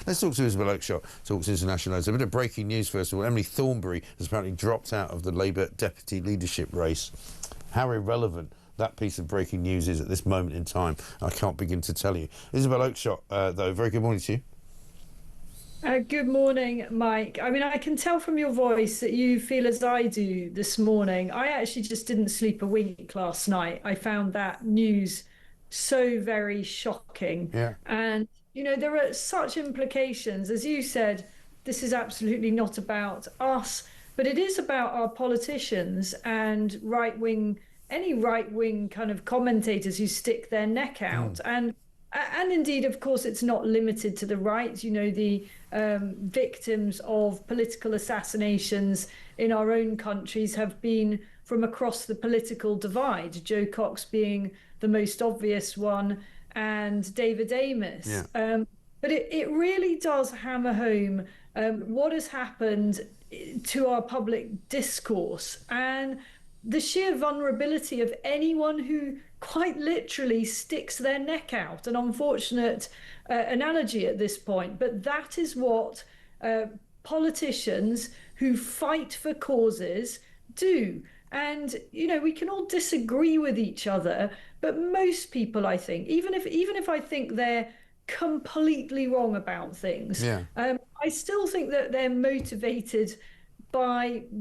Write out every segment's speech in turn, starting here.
Let's talk to Isabel Oakeshott, Talks International. There's a bit of breaking news first of all. Emily Thornberry has apparently dropped out of the Labour deputy leadership race. How irrelevant that piece of breaking news is at this moment in time, I can't begin to tell you. Isabel Oakeshott, though, very good morning to you. Good morning, Mike. I mean, I can tell from your voice that you feel as I do this morning. I actually just didn't sleep a wink last night. I found that news so very shocking. Yeah. And, you know, there are such implications. As you said, this is absolutely not about us, but it is about our politicians and any right-wing kind of commentators who stick their neck out. And indeed, of course, it's not limited to the right. You know, the victims of political assassinations in our own countries have been from across the political divide, Joe Cox being the most obvious one, and David Amos. Yeah. But it really does hammer home what has happened to our public discourse and the sheer vulnerability of anyone who quite literally sticks their neck out. An unfortunate analogy at this point, but that is what politicians who fight for causes do. And, you know, we can all disagree with each other, but most people, I think, even if I think they're completely wrong about things, Yeah. I still think that they're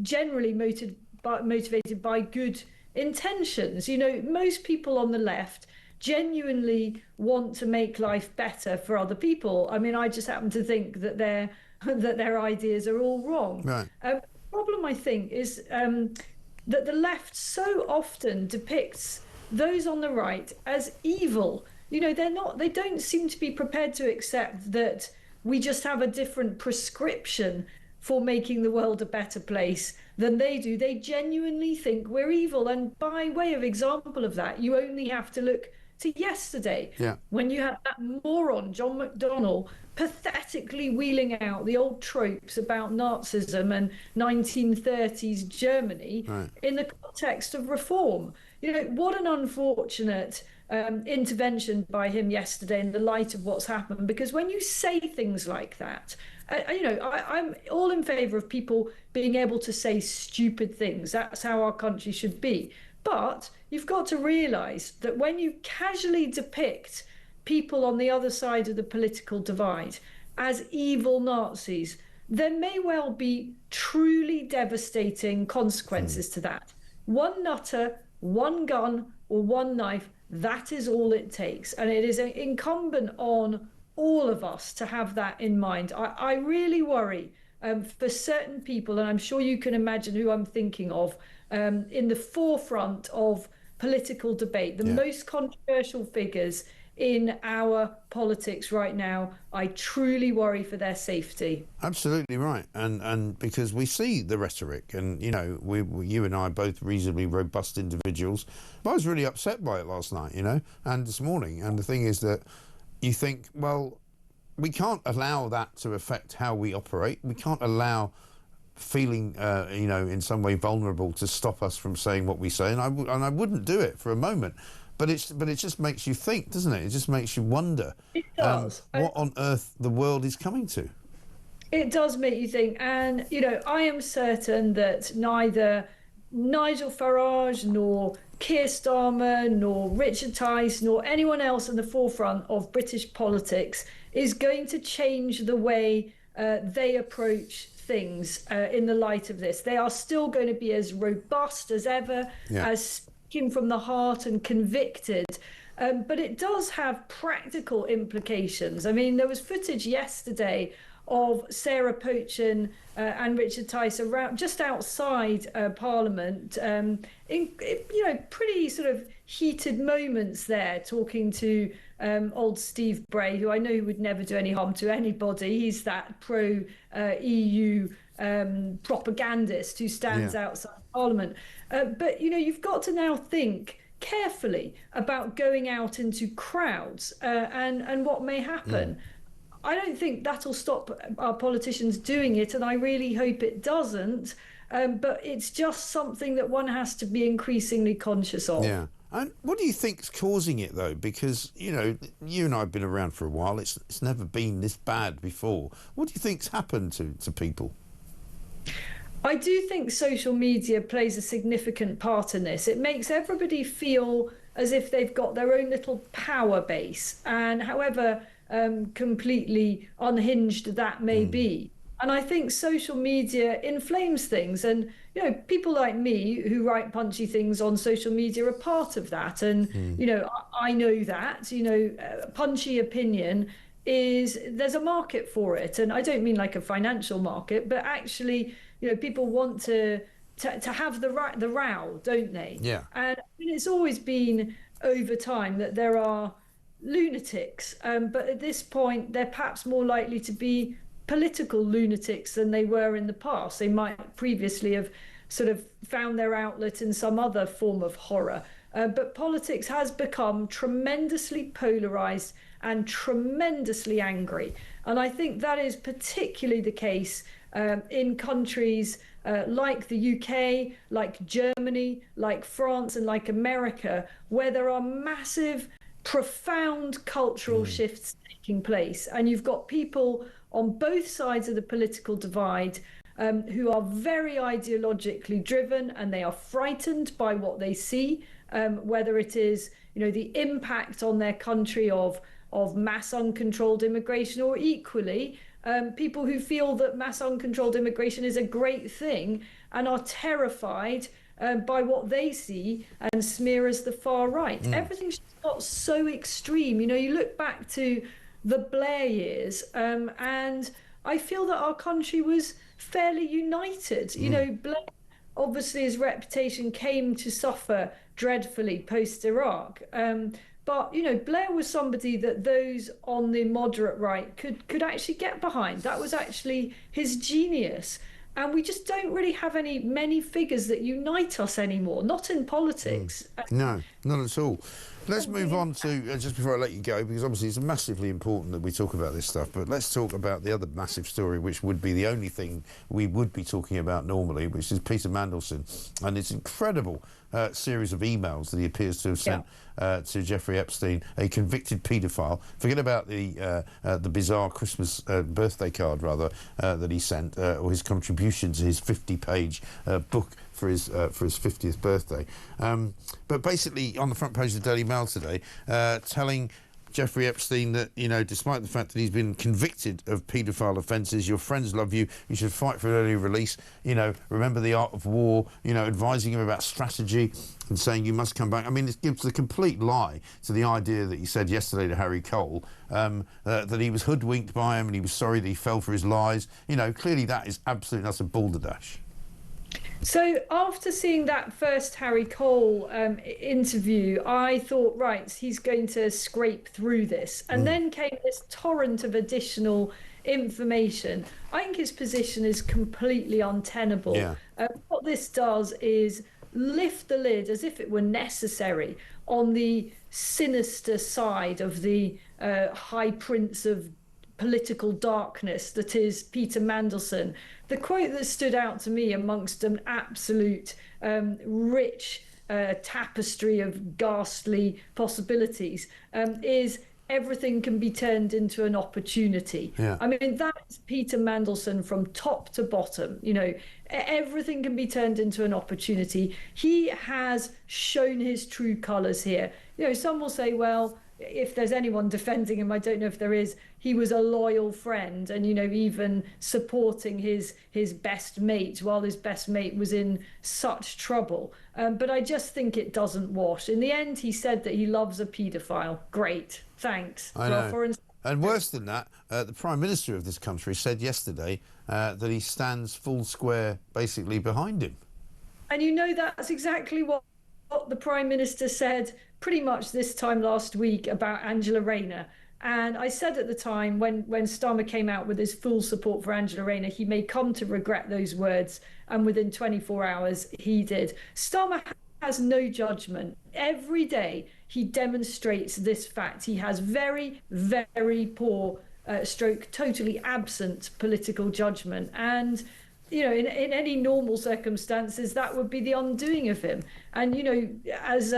generally motivated by good intentions. You know, most people on the left genuinely want to make life better for other people. I mean, I just happen to think that their ideas are all wrong. Right. The problem, I think, is that the left so often depicts those on the right as evil. You know, they don't seem to be prepared to accept that we just have a different prescription for making the world a better place than they do. They genuinely think we're evil. And by way of example of that, you only have to look to yesterday, when you had that moron, John McDonnell, pathetically wheeling out the old tropes about Nazism and 1930s Germany in the context of reform. You know, what an unfortunate intervention by him yesterday in the light of what's happened, because when you say things like that, you know, I'm all in favour of people being able to say stupid things. That's how our country should be. But you've got to realise that when you casually depict people on the other side of the political divide as evil Nazis, there may well be truly devastating consequences to that. One nutter, one gun, or one knife, that is all it takes. And it is incumbent on all of us to have that in mind. I really worry for certain people, and I'm sure you can imagine who I'm thinking of, in the forefront of political debate, the most controversial figures in our politics right now. I truly worry for their safety. Absolutely right, and because we see the rhetoric, and you know, you and I are both reasonably robust individuals. I was really upset by it last night, you know, and this morning. And the thing is that you think, well, we can't allow that to affect how we operate. We can't allow feeling, you know, in some way vulnerable to stop us from saying what we say. And I wouldn't do it for a moment. But it just makes you think, doesn't it? It just makes you wonder what on earth the world is coming to. It does make you think. And, you know, I am certain that neither Nigel Farage nor Keir Starmer nor Richard Tice nor anyone else in the forefront of British politics is going to change the way they approach things in the light of this. They are still going to be as robust as ever, as speaking from the heart and convicted. But it does have practical implications. I mean, there was footage yesterday of Sarah Pochin and Richard Tice around just outside Parliament, in you know, pretty sort of heated moments there, talking to old Steve Bray, who I know would never do any harm to anybody. He's that pro EU propagandist who stands outside Parliament. But you know, you've got to now think carefully about going out into crowds and what may happen. I don't think that'll stop our politicians doing it, and I really hope it doesn't. But it's just something that one has to be increasingly conscious of. Yeah, And what do you think's causing it, though? Because, you know, you and I have been around for a while. It's never been this bad before. What do you think's happened to people? I do think social media plays a significant part in this. It makes everybody feel as if they've got their own little power base, and however completely unhinged that may be. And I think social media inflames things. And, you know, people like me who write punchy things on social media are part of that. And, you know, I know that, you know, punchy opinion is there's a market for it. And I don't mean like a financial market, but actually, you know, people want to have the row, don't they? Yeah. And I mean, it's always been over time that there are lunatics, but at this point, they're perhaps more likely to be political lunatics than they were in the past. They might previously have sort of found their outlet in some other form of horror. But politics has become tremendously polarized and tremendously angry. And I think that is particularly the case in countries like the UK, like Germany, like France, and like America, where there are massive, profound cultural shifts taking place. And you've got people on both sides of the political divide who are very ideologically driven, and they are frightened by what they see, whether it is, you know, the impact on their country of mass uncontrolled immigration, or equally people who feel that mass uncontrolled immigration is a great thing and are terrified by what they see and smear as the far right. Everything's got so extreme. You know, you look back to the Blair years, and I feel that our country was fairly united. You know, Blair, obviously his reputation came to suffer dreadfully post-Iraq. But, you know, Blair was somebody that those on the moderate right could actually get behind. That was actually his genius. And we just don't really have many figures that unite us anymore, not in politics. No, not at all. Let's move on to, just before I let you go, because obviously it's massively important that we talk about this stuff, but let's talk about the other massive story, which would be the only thing we would be talking about normally, which is Peter Mandelson and his incredible series of emails that he appears to have sent to Jeffrey Epstein, a convicted paedophile. Forget about the bizarre Christmas birthday card, rather, that he sent, or his contribution to his 50-page book for his 50th birthday. But basically, on the front page of the Daily Mail today, telling Jeffrey Epstein that, you know, despite the fact that he's been convicted of paedophile offences, your friends love you, you should fight for early release, you know, remember the art of war, you know, advising him about strategy and saying you must come back. I mean, it gives a complete lie to the idea that he said yesterday to Harry Cole, that he was hoodwinked by him and he was sorry that he fell for his lies. You know, clearly that is absolutely, that's a balderdash. So after seeing that first Harry Cole interview, I thought, right, he's going to scrape through this. And then came this torrent of additional information. I think his position is completely untenable. Yeah. What this does is lift the lid, as if it were necessary, on the sinister side of the High Prince of political darkness that is Peter Mandelson. The quote that stood out to me amongst an absolute rich tapestry of ghastly possibilities is everything can be turned into an opportunity. Yeah. I mean, that's Peter Mandelson from top to bottom. You know, everything can be turned into an opportunity. He has shown his true colours here. You know, some will say, well, if there's anyone defending him, I don't know if there is, he was a loyal friend and, you know, even supporting his best mate while his best mate was in such trouble. But I just think it doesn't wash. In the end, he said that he loves a paedophile. Great. Thanks. I know. And worse than that, the Prime Minister of this country said yesterday that he stands full square basically behind him. And you know, that's exactly what the Prime Minister said pretty much this time last week about Angela Rayner. And I said at the time, when Starmer came out with his full support for Angela Rayner, he may come to regret those words. And within 24 hours, he did. Starmer has no judgment. Every day he demonstrates this fact. He has very, very poor stroke, totally absent political judgment. And you know, in any normal circumstances, that would be the undoing of him. And, you know, as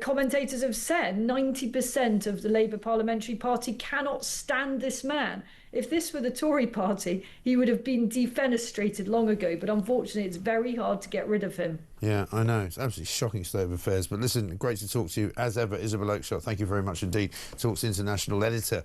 commentators have said 90% of the Labour Parliamentary Party cannot stand this man. If this were the Tory party, he would have been defenestrated long ago, but unfortunately it's very hard to get rid of him. Yeah, I know. It's absolutely shocking state of affairs. But listen, great to talk to you as ever, Isabel Oakeshott. Thank you very much indeed. Talks International editor.